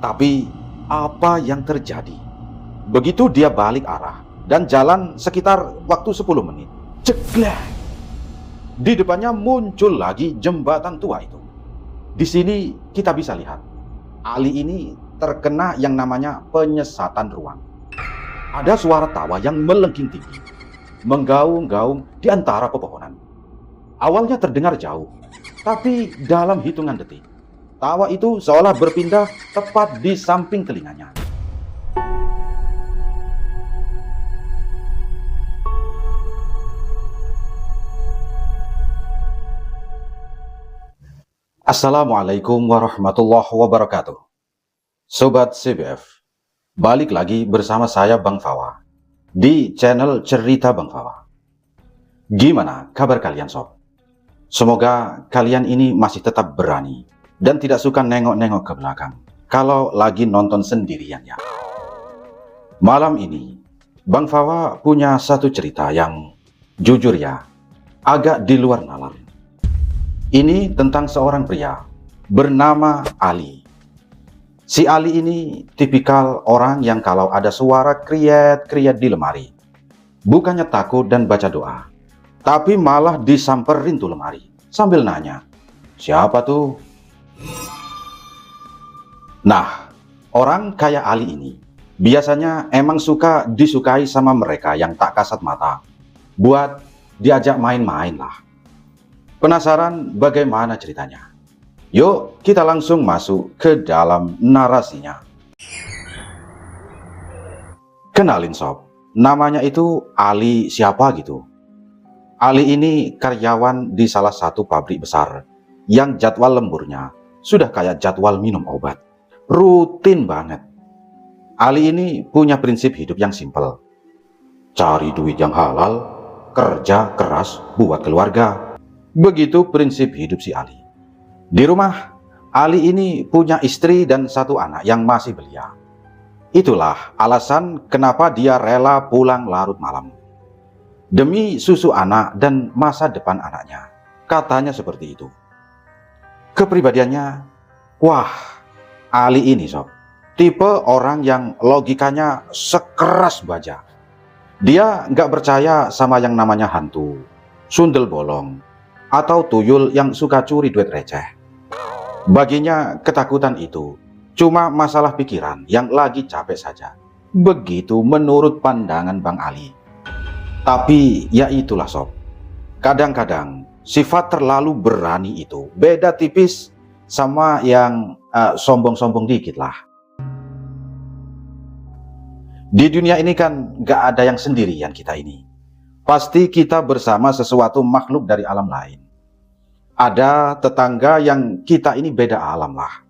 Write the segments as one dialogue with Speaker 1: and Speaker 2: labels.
Speaker 1: Tapi apa yang terjadi? Begitu dia balik arah dan jalan sekitar waktu 10 menit, ceklek! Di depannya muncul lagi jembatan tua itu. Di sini kita bisa lihat, Ali ini terkena yang namanya penyesatan ruang. Ada suara tawa yang melengking tinggi, menggaung-gaung di antara pepohonan. Awalnya terdengar jauh, tapi dalam hitungan detik, tawa itu seolah berpindah tepat di samping telinganya. Assalamualaikum warahmatullahi wabarakatuh. Sobat CBF, balik lagi bersama saya Bang Fawa di channel Cerita Bang Fawa. Gimana kabar kalian sob? Semoga kalian ini masih tetap berani dan tidak suka nengok-nengok ke belakang kalau lagi nonton sendirian ya. Malam ini Bang Fawa punya satu cerita yang jujur ya, agak di luar nalar. Ini tentang seorang pria bernama Ali. Si Ali ini tipikal orang yang kalau ada suara kriet-kriet di lemari, bukannya takut dan baca doa, tapi malah disamperin tuh lemari sambil nanya, siapa tuh? Nah, orang kayak Ali ini biasanya emang suka disukai sama mereka yang tak kasat mata, buat diajak main-main lah. Penasaran bagaimana ceritanya? Yuk kita langsung masuk ke dalam narasinya. Kenalin sob, namanya itu Ali siapa gitu. Ali ini karyawan di salah satu pabrik besar yang jadwal lemburnya sudah kayak jadwal minum obat. Rutin banget. Ali ini punya prinsip hidup yang simpel. Cari duit yang halal, kerja keras buat keluarga. Begitu prinsip hidup si Ali. Di rumah, Ali ini punya istri dan satu anak yang masih belia. Itulah alasan kenapa dia rela pulang larut malam. Demi susu anak dan masa depan anaknya. Katanya seperti itu. Kepribadiannya, wah, Ali ini sob, tipe orang yang logikanya sekeras baja. Dia nggak percaya sama yang namanya hantu, sundel bolong, atau tuyul yang suka curi duit receh. Baginya ketakutan itu cuma masalah pikiran yang lagi capek saja. Begitu menurut pandangan Bang Ali. Tapi ya itulah sob, kadang-kadang sifat terlalu berani itu beda tipis sama yang sombong-sombong dikit lah. Di dunia ini kan gak ada yang sendirian kita ini. Pasti kita bersama sesuatu makhluk dari alam lain. Ada tetangga yang kita ini beda alam lah.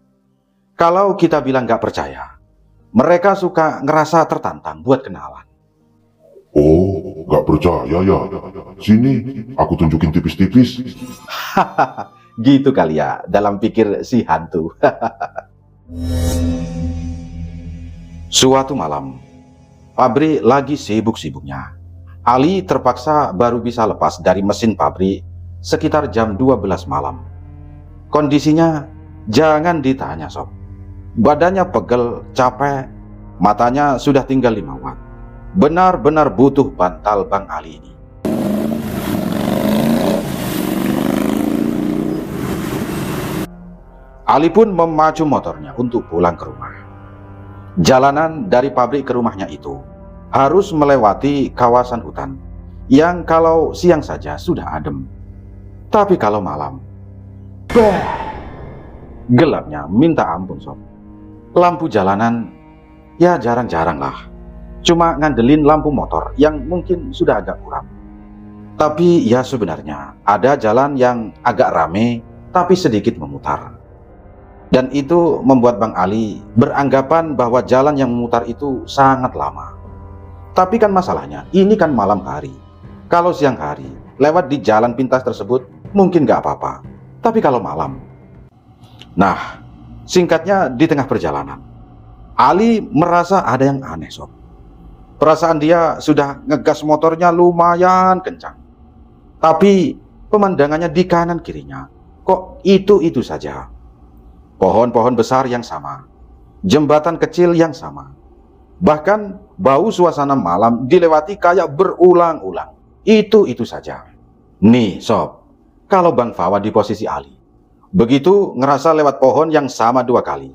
Speaker 1: Kalau kita bilang gak percaya, mereka suka ngerasa tertantang buat kenalan.
Speaker 2: Oh, gak percaya ya? Sini, aku tunjukin tipis-tipis.
Speaker 1: Gitu kali ya, dalam pikir si hantu. Suatu malam, pabrik lagi sibuk-sibuknya. Ali terpaksa baru bisa lepas dari mesin pabrik sekitar jam 12 malam. Kondisinya jangan ditanya sob. Badannya pegel, capek, matanya sudah tinggal 5 watt. Benar-benar butuh bantal Bang Ali ini. Ali pun memacu motornya untuk pulang ke rumah. Jalanan dari pabrik ke rumahnya itu harus melewati kawasan hutan yang kalau siang saja sudah adem. Tapi kalau malam, gelapnya minta ampun sob. Lampu jalanan ya jarang-jarang lah. Cuma ngandelin lampu motor yang mungkin sudah agak kurang. Tapi ya sebenarnya ada jalan yang agak rame tapi sedikit memutar. Dan itu membuat Bang Ali beranggapan bahwa jalan yang memutar itu sangat lama. Tapi kan masalahnya, ini kan malam hari. Kalau siang hari, lewat di jalan pintas tersebut, mungkin gak apa-apa. Tapi kalau malam. Nah, singkatnya di tengah perjalanan, Ali merasa ada yang aneh sob. Perasaan dia sudah ngegas motornya lumayan kencang. Tapi pemandangannya di kanan kirinya, kok itu saja. Pohon-pohon besar yang sama. jembatan kecil yang sama. Bahkan bau suasana malam dilewati kayak berulang-ulang. Itu saja. Nih sob, kalau Bang Fawa di posisi Ali, begitu ngerasa lewat pohon yang sama 2 kali,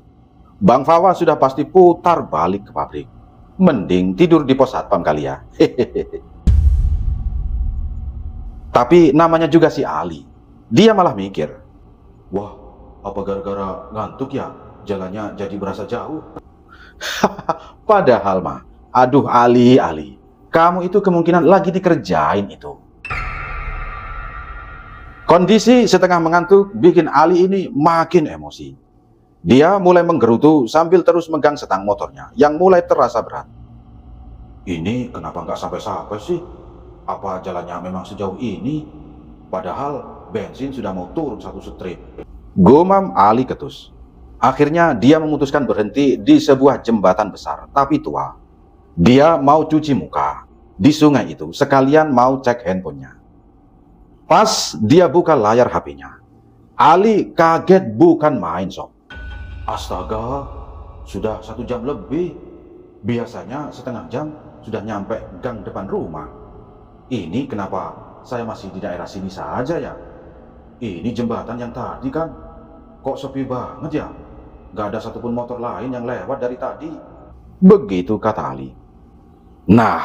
Speaker 1: Bang Fawa sudah pasti putar balik ke pabrik. Mending tidur di pos satpam kali ya. Tapi namanya juga si Ali. Dia malah mikir, wah, apa gara-gara ngantuk ya jalannya jadi berasa jauh? Padahal mah, aduh Ali, kamu itu kemungkinan lagi dikerjain itu. Kondisi setengah mengantuk bikin Ali ini makin emosi. Dia mulai menggerutu sambil terus megang setang motornya yang mulai terasa berat. Ini kenapa nggak sampai-sampai sih? Apa jalannya memang sejauh ini? Padahal bensin sudah mau turun 1 strip. Gumam Ali ketus. Akhirnya dia memutuskan berhenti di sebuah jembatan besar tapi tua. Dia mau cuci muka di sungai itu sekalian mau cek handphonenya. Pas dia buka layar HP-nya, Ali kaget bukan main sob. Astaga, sudah 1 jam lebih. Biasanya setengah jam sudah nyampe gang depan rumah. Ini kenapa saya masih di daerah sini saja ya? Ini jembatan yang tadi kan, kok sepi banget ya? Gak ada satupun motor lain yang lewat dari tadi. Begitu kata Ali. Nah,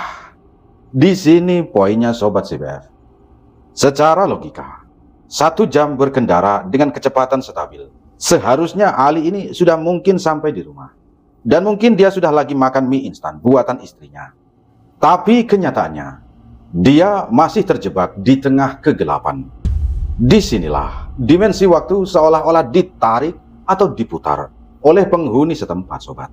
Speaker 1: di sini poinnya Sobat CBF. Secara logika, 1 jam berkendara dengan kecepatan stabil, seharusnya Ali ini sudah mungkin sampai di rumah. Dan mungkin dia sudah lagi makan mie instan buatan istrinya. Tapi kenyataannya, dia masih terjebak di tengah kegelapan. Disinilah dimensi waktu seolah-olah ditarik atau diputar oleh penghuni setempat, sobat.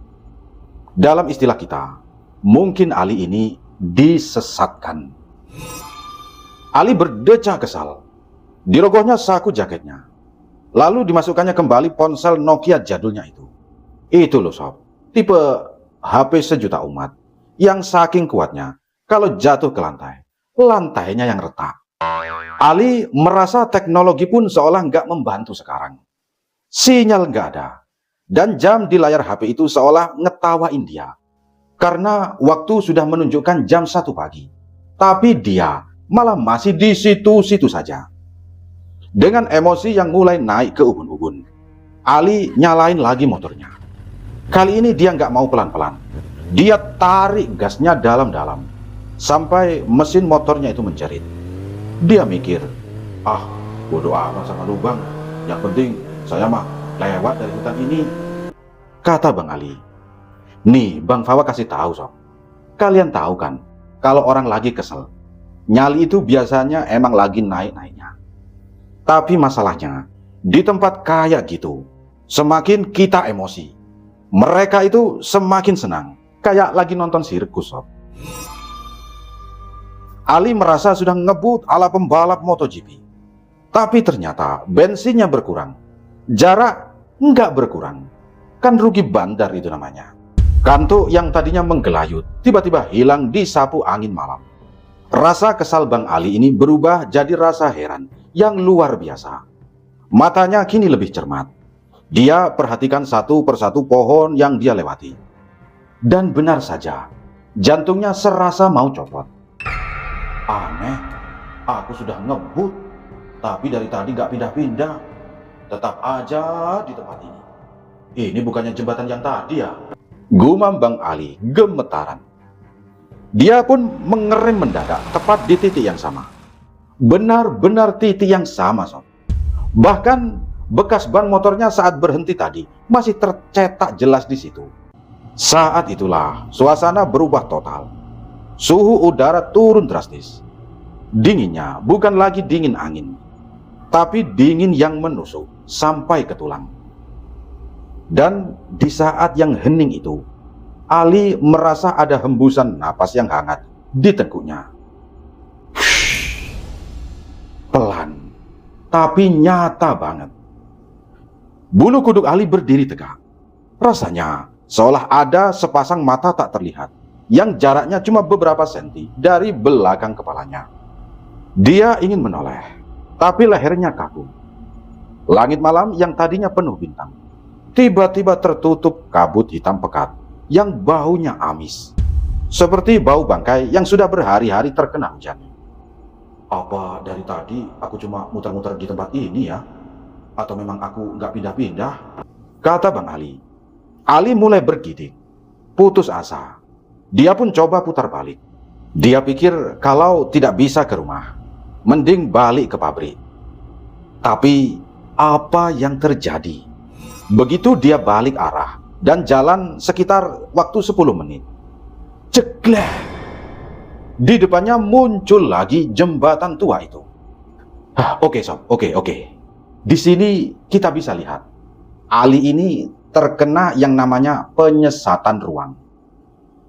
Speaker 1: Dalam istilah kita, mungkin Ali ini disesatkan. Ali berdecak kesal. Dirogohnya saku jaketnya. Lalu dimasukkannya kembali ponsel Nokia jadulnya itu. Itu loh sob, tipe HP sejuta umat yang saking kuatnya kalau jatuh ke lantai, lantainya yang retak. Ali merasa teknologi pun seolah nggak membantu sekarang. Sinyal nggak ada. Dan jam di layar HP itu seolah ngetawain dia. Karena waktu sudah menunjukkan jam 1 pagi. Tapi dia malah masih di situ-situ saja. Dengan emosi yang mulai naik ke ubun-ubun, Ali nyalain lagi motornya. Kali ini dia nggak mau pelan-pelan. Dia tarik gasnya dalam-dalam sampai mesin motornya itu menjerit. Dia mikir, bodo amat sama lu bang. Yang penting saya mah lewat dari hutan ini. Kata Bang Ali. Nih Bang Fawa kasih tahu sob. Kalian tahu kan, kalau orang lagi kesel, nyali itu biasanya emang lagi naik-naiknya. Tapi masalahnya, di tempat kayak gitu, semakin kita emosi, mereka itu semakin senang, kayak lagi nonton sirkus sob. Ali merasa sudah ngebut ala pembalap MotoGP. Tapi ternyata bensinnya berkurang. Jarak nggak berkurang. Kan rugi bandar itu namanya. Kantuk yang tadinya menggelayut, tiba-tiba hilang disapu angin malam. Rasa kesal Bang Ali ini berubah jadi rasa heran yang luar biasa. Matanya kini lebih cermat. Dia perhatikan satu persatu pohon yang dia lewati. Dan benar saja, jantungnya serasa mau copot. Aneh, aku sudah ngebut, tapi dari tadi nggak pindah-pindah. Tetap aja di tempat ini. Ini bukannya jembatan yang tadi ya? Gumam Bang Ali gemetaran. Dia pun mengerem mendadak tepat di titik yang sama. Benar-benar titik yang sama sob. Bahkan bekas ban motornya saat berhenti tadi masih tercetak jelas di situ. Saat itulah suasana berubah total. Suhu udara turun drastis. Dinginnya bukan lagi dingin angin, tapi dingin yang menusuk sampai ke tulang. Dan di saat yang hening itu, Ali merasa ada hembusan napas yang hangat di tengkuknya. Pelan, tapi nyata banget. Bulu kuduk Ali berdiri tegak. Rasanya seolah ada sepasang mata tak terlihat yang jaraknya cuma beberapa senti dari belakang kepalanya. Dia ingin menoleh, tapi lehernya kaku. Langit malam yang tadinya penuh bintang tiba-tiba tertutup kabut hitam pekat yang baunya amis, seperti bau bangkai yang sudah berhari-hari terkena hujan. Apa dari tadi aku cuma muter-muter di tempat ini ya? Atau memang aku nggak pindah-pindah? Kata Bang Ali. Ali mulai bergidik, putus asa. Dia pun coba putar balik. Dia pikir kalau tidak bisa ke rumah, mending balik ke pabrik. Tapi apa yang terjadi? Begitu dia balik arah dan jalan sekitar waktu 10 menit. Ceklek! Di depannya muncul lagi jembatan tua itu. Oke sob, oke. Di sini kita bisa lihat, Ali ini terkena yang namanya penyesatan ruang.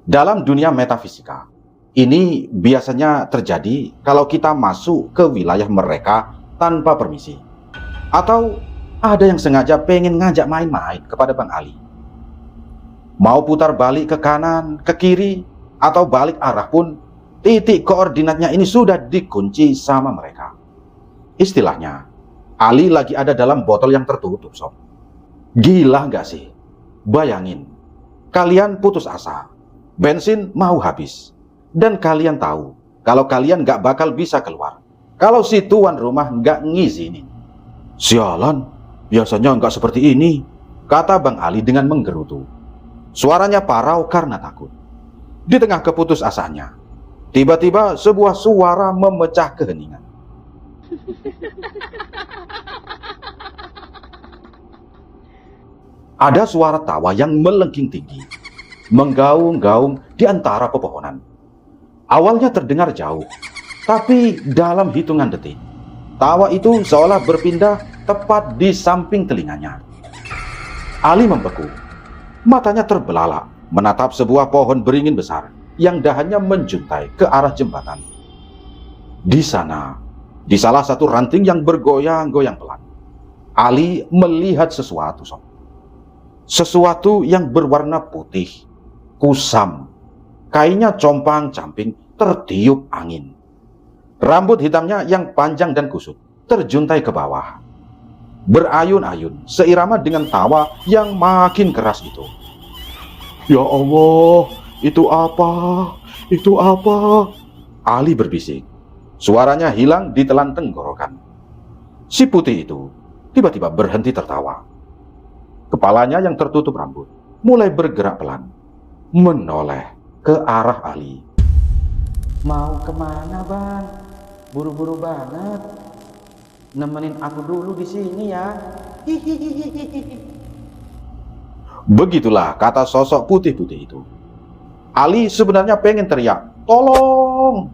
Speaker 1: Dalam dunia metafisika, ini biasanya terjadi kalau kita masuk ke wilayah mereka tanpa permisi. Atau ada yang sengaja pengen ngajak main-main kepada Bang Ali. Mau putar balik ke kanan, ke kiri, atau balik arah pun, titik koordinatnya ini sudah dikunci sama mereka. Istilahnya, Ali lagi ada dalam botol yang tertutup, sob. Gila nggak sih? Bayangin, kalian putus asa, bensin mau habis, dan kalian tahu kalau kalian nggak bakal bisa keluar kalau si tuan rumah nggak ngizinin. Sialan, biasanya nggak seperti ini, kata Bang Ali dengan menggerutu. Suaranya parau karena takut. Di tengah keputusasanya, tiba-tiba sebuah suara memecah keheningan. Ada suara tawa yang melengking tinggi, menggaung-gaung di antara pepohonan. Awalnya terdengar jauh, tapi dalam hitungan detik, tawa itu seolah berpindah tepat di samping telinganya. Ali membeku, matanya terbelalak menatap sebuah pohon beringin besar yang dahannya menjuntai ke arah jembatan. Di sana, di salah satu ranting yang bergoyang-goyang pelan, Ali melihat sesuatu, sob. Sesuatu yang berwarna putih, kusam, kainnya compang-camping, tertiup angin. Rambut hitamnya yang panjang dan kusut terjuntai ke bawah, berayun-ayun seirama dengan tawa yang makin keras itu. Ya Allah, itu apa? Itu apa? Ali berbisik. Suaranya hilang ditelan tenggorokan. Si putih itu tiba-tiba berhenti tertawa. Kepalanya yang tertutup rambut mulai bergerak pelan, menoleh ke arah Ali. Mau kemana, Bang? Buru-buru banget. Nemenin aku dulu di sini ya. Hihihihihi. Begitulah kata sosok putih-putih itu. Ali sebenarnya pengen teriak, tolong.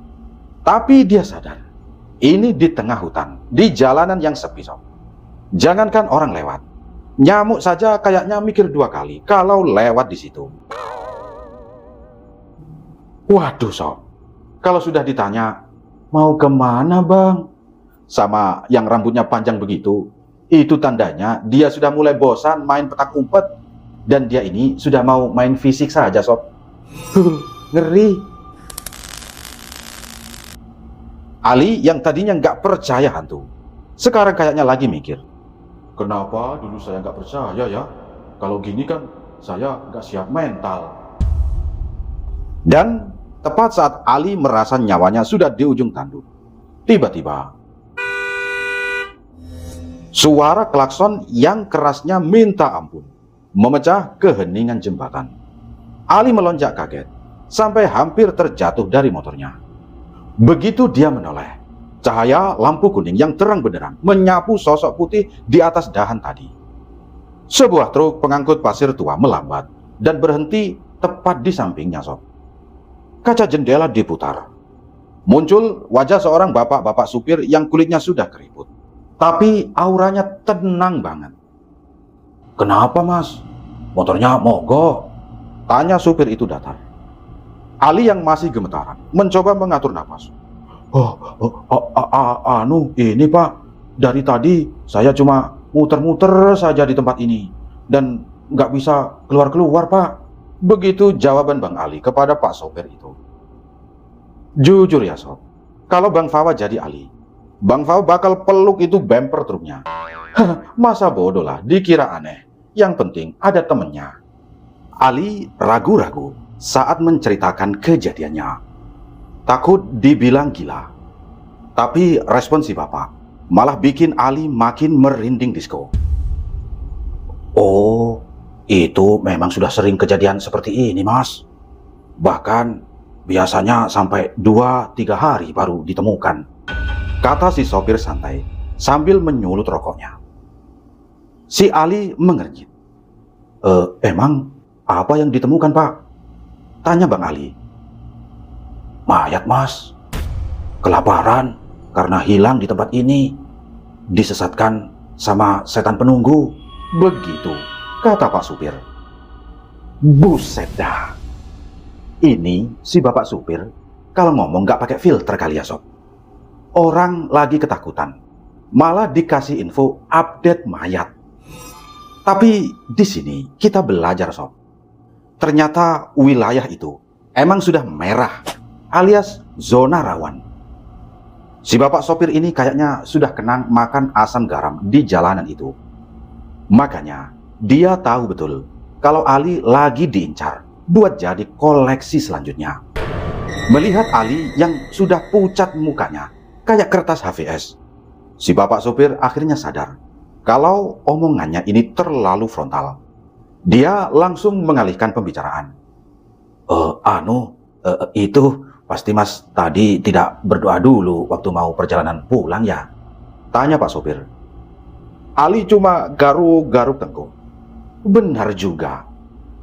Speaker 1: Tapi dia sadar, ini di tengah hutan, di jalanan yang sepi, sob. Jangankan orang lewat, nyamuk saja kayaknya mikir 2 kali kalau lewat di situ. Waduh, sob. Kalau sudah ditanya, mau kemana, Bang? Sama yang rambutnya panjang begitu, itu tandanya dia sudah mulai bosan main petak umpet. Dan dia ini sudah mau main fisik saja, sob. Ngeri. Ali yang tadinya nggak percaya hantu, sekarang kayaknya lagi mikir. Kenapa dulu saya nggak percaya ya? Kalau gini kan saya nggak siap mental. Dan tepat saat Ali merasa nyawanya sudah di ujung tanduk, tiba-tiba suara klakson yang kerasnya minta ampun memecah keheningan jembatan. Ali melonjak kaget sampai hampir terjatuh dari motornya. Begitu dia menoleh, cahaya lampu kuning yang terang benderang menyapu sosok putih di atas dahan tadi. Sebuah truk pengangkut pasir tua melambat dan berhenti tepat di sampingnya, sob. Kaca jendela diputar. Muncul wajah seorang bapak-bapak supir yang kulitnya sudah keriput, tapi auranya tenang banget. Kenapa, Mas? Motornya mogok? Tanya supir itu datar. Ali yang masih gemetaran mencoba mengatur napas. Ini Pak, dari tadi saya cuma muter-muter saja di tempat ini dan nggak bisa keluar-keluar, Pak. Begitu jawaban Bang Ali kepada Pak sopir itu. Jujur ya, sob, kalau Bang Fawa jadi Ali, Bang Fawa bakal peluk itu bumper truknya. Masa bodoh lah, dikira aneh Yang penting ada temennya. Ali ragu-ragu saat menceritakan kejadiannya. Takut dibilang gila. Tapi respon si bapak malah bikin Ali makin merinding disko. Oh, itu memang sudah sering kejadian seperti ini, Mas. Bahkan biasanya sampai 2-3 hari baru ditemukan, kata si sopir santai sambil menyulut rokoknya. Si Ali mengernyit. Emang apa yang ditemukan, Pak? Tanya Bang Ali. Mayat, Mas. Kelaparan karena hilang di tempat ini. Disesatkan sama setan penunggu. Begitu, kata Pak Supir. Buset dah. Ini si bapak supir kalau ngomong gak pakai filter kali ya, Sob. Orang lagi ketakutan, malah dikasih info update mayat. Tapi di sini kita belajar, Sob. Ternyata wilayah itu emang sudah merah, alias zona rawan. Si bapak sopir ini kayaknya sudah kenang makan asam garam di jalanan itu. Makanya dia tahu betul kalau Ali lagi diincar buat jadi koleksi selanjutnya. Melihat Ali yang sudah pucat mukanya kayak kertas HVS, si bapak sopir akhirnya sadar kalau omongannya ini terlalu frontal. Dia langsung mengalihkan pembicaraan. Itu pasti Mas tadi tidak berdoa dulu waktu mau perjalanan pulang ya? Tanya Pak sopir. Ali cuma garuk-garuk tengkuk. Benar juga.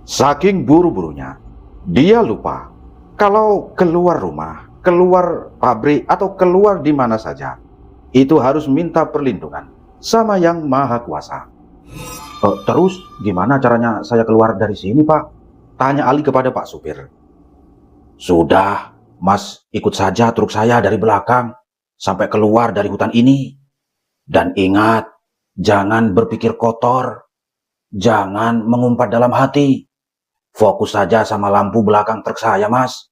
Speaker 1: Saking buru-burunya, dia lupa kalau keluar rumah, keluar pabrik, atau keluar di mana saja, itu harus minta perlindungan sama Yang Maha Kuasa. Terus gimana caranya saya keluar dari sini, Pak? Tanya Ali kepada Pak supir. Sudah, Mas ikut saja truk saya dari belakang sampai keluar dari hutan ini. Dan ingat, jangan berpikir kotor, jangan mengumpat dalam hati. Fokus saja sama lampu belakang truk saya, Mas,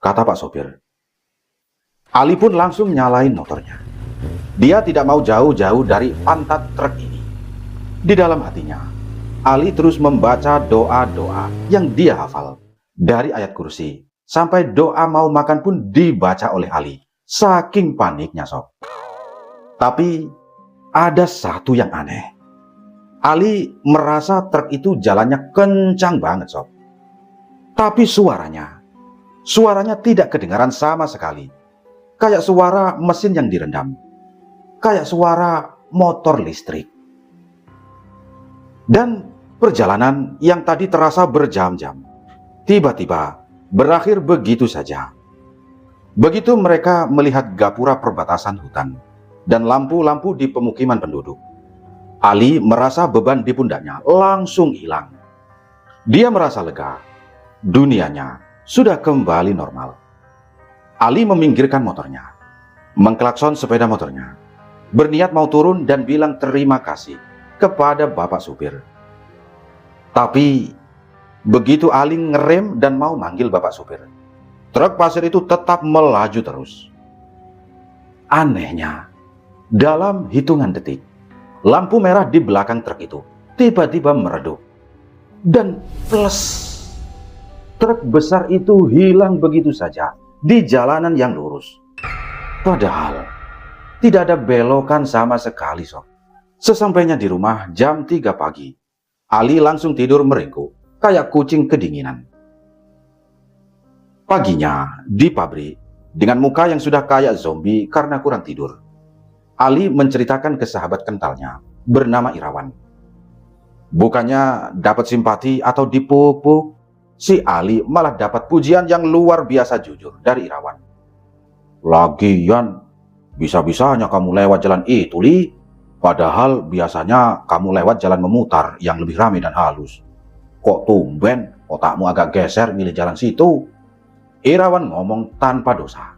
Speaker 1: kata Pak sopir. Ali pun langsung nyalain motornya. Dia tidak mau jauh-jauh dari pantat truk ini. Di dalam hatinya, Ali terus membaca doa-doa yang dia hafal. Dari ayat kursi sampai doa mau makan pun dibaca oleh Ali. Saking paniknya, Sob. Tapi ada satu yang aneh. Ali merasa truk itu jalannya kencang banget, Sob. Tapi suaranya tidak kedengaran sama sekali. Kayak suara mesin yang direndam. Kayak suara motor listrik. Dan perjalanan yang tadi terasa berjam-jam, tiba-tiba berakhir begitu saja. Begitu mereka melihat gapura perbatasan hutan dan lampu-lampu di pemukiman penduduk, Ali merasa beban di pundaknya langsung hilang. Dia merasa lega. Dunianya sudah kembali normal. Ali meminggirkan motornya, mengklakson sepeda motornya, berniat mau turun dan bilang terima kasih kepada bapak supir. Tapi begitu Ali ngerem dan mau manggil bapak supir, truk pasir itu tetap melaju terus. Anehnya, dalam hitungan detik, lampu merah di belakang truk itu tiba-tiba meredup. Dan plus, truk besar itu hilang begitu saja di jalanan yang lurus. Padahal tidak ada belokan sama sekali, Sob. Sesampainya di rumah jam 3 pagi, Ali langsung tidur meringkuk kayak kucing kedinginan. Paginya di pabrik, dengan muka yang sudah kayak zombie karena kurang tidur, Ali menceritakan ke sahabat kentalnya bernama Irawan. Bukannya dapat simpati atau dipupuk, si Ali malah dapat pujian yang luar biasa jujur dari Irawan. Lagian, bisa-bisanya kamu lewat jalan itu, Li. Padahal biasanya kamu lewat jalan memutar yang lebih ramai dan halus. Kok tumben otakmu agak geser milih jalan situ? Irawan ngomong tanpa dosa.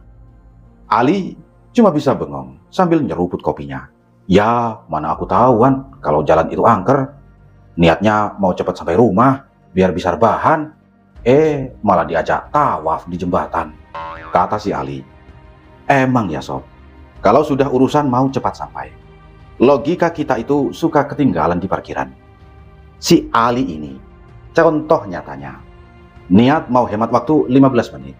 Speaker 1: Ali cuma bisa bengong sambil nyeruput kopinya. Ya, mana aku tahuan kalau jalan itu angker. Niatnya mau cepat sampai rumah biar bisa rebahan. Malah diajak tawaf di jembatan, kata si Ali. Emang ya, Sob, kalau sudah urusan mau cepat sampai, logika kita itu suka ketinggalan di parkiran. Si Ali ini, contoh nyatanya, niat mau hemat waktu 15 menit.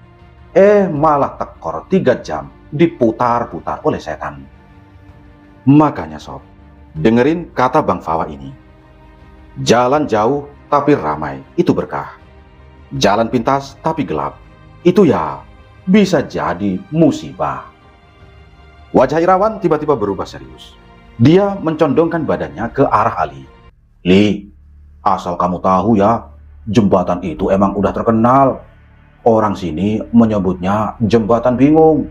Speaker 1: Malah tekor 3 jam diputar-putar oleh setan. Makanya sob, dengerin kata Bang Fawa ini. Jalan jauh tapi ramai, itu berkah. Jalan pintas tapi gelap, itu ya bisa jadi musibah. Wajah Irawan tiba-tiba berubah serius. Dia mencondongkan badannya ke arah Ali. Li, asal kamu tahu ya, jembatan itu emang udah terkenal. Orang sini menyebutnya jembatan bingung.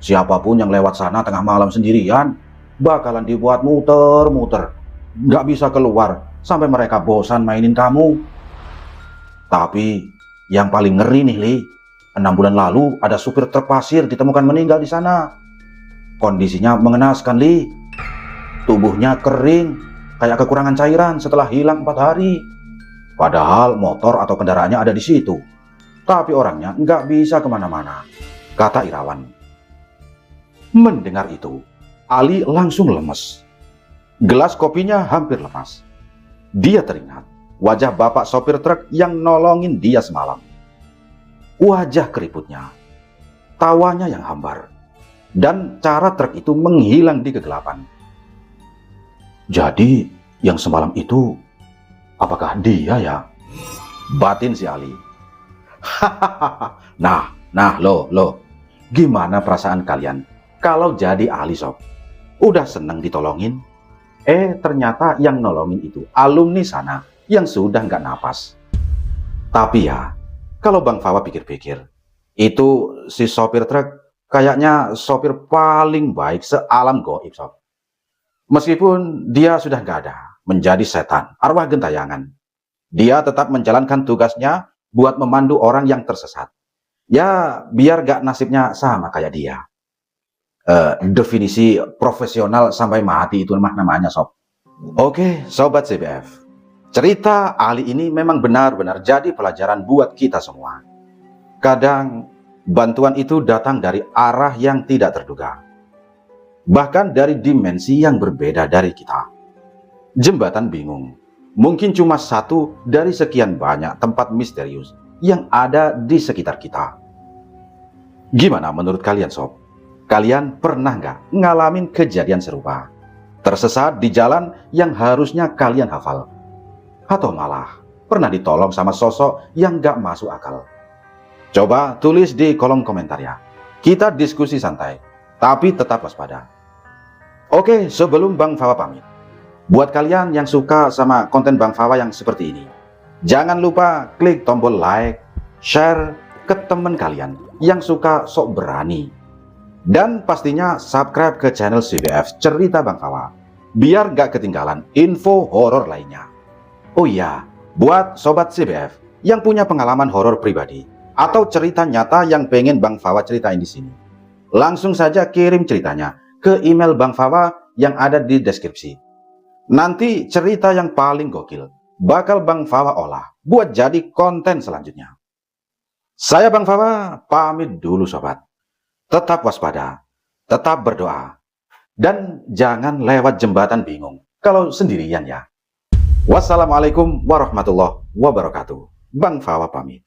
Speaker 1: Siapapun yang lewat sana tengah malam sendirian, bakalan dibuat muter-muter. Nggak bisa keluar sampai mereka bosan mainin kamu. Tapi yang paling ngeri nih Li, 6 bulan lalu ada supir truk pasir ditemukan meninggal di sana. Kondisinya mengenaskan Li. Tubuhnya kering, kayak kekurangan cairan setelah hilang 4 hari. Padahal motor atau kendaraannya ada di situ. Tapi orangnya nggak bisa kemana-mana, kata Irawan. Mendengar itu, Ali langsung lemes. Gelas kopinya hampir lepas. Dia teringat wajah bapak sopir truk yang nolongin dia semalam. Wajah keriputnya, tawanya yang hambar, dan cara truk itu menghilang di kegelapan. Jadi, yang semalam itu, apakah dia ya? Batin si Ali. Nah, lo, gimana perasaan kalian kalau jadi Ali sob? Udah seneng ditolongin, ternyata yang nolongin itu alumni sana yang sudah nggak napas. Tapi ya, kalau Bang Fawa pikir-pikir, itu si sopir truk kayaknya sopir paling baik sealam goib sob. Meskipun dia sudah nggak ada, menjadi setan, arwah gentayangan, dia tetap menjalankan tugasnya buat memandu orang yang tersesat. Ya, biar gak nasibnya sama kayak dia. Definisi profesional sampai mati itu namanya sob. Oke, Sobat CBF. Cerita Ali ini memang benar-benar jadi pelajaran buat kita semua. Kadang, bantuan itu datang dari arah yang tidak terduga. Bahkan dari dimensi yang berbeda dari kita. Jembatan bingung mungkin cuma satu dari sekian banyak tempat misterius yang ada di sekitar kita. Gimana menurut kalian sob? Kalian pernah nggak ngalamin kejadian serupa? Tersesat di jalan yang harusnya kalian hafal? Atau malah pernah ditolong sama sosok yang nggak masuk akal? Coba tulis di kolom komentar ya. Kita diskusi santai, tapi tetap waspada. Oke, sebelum Bang Fawa pamit, buat kalian yang suka sama konten Bang Fawa yang seperti ini, jangan lupa klik tombol like, share ke teman kalian yang suka sok berani. Dan pastinya subscribe ke channel CBF Cerita Bang Fawa, biar gak ketinggalan info horor lainnya. Oh iya, buat Sobat CBF yang punya pengalaman horor pribadi atau cerita nyata yang pengen Bang Fawa ceritain di sini, langsung saja kirim ceritanya ke email Bang Fawa yang ada di deskripsi. Nanti cerita yang paling gokil bakal Bang Fawa olah buat jadi konten selanjutnya. Saya Bang Fawa pamit dulu sobat. Tetap waspada, tetap berdoa, dan jangan lewat jembatan bingung kalau sendirian ya. Wassalamualaikum warahmatullahi wabarakatuh. Bang Fawa pamit.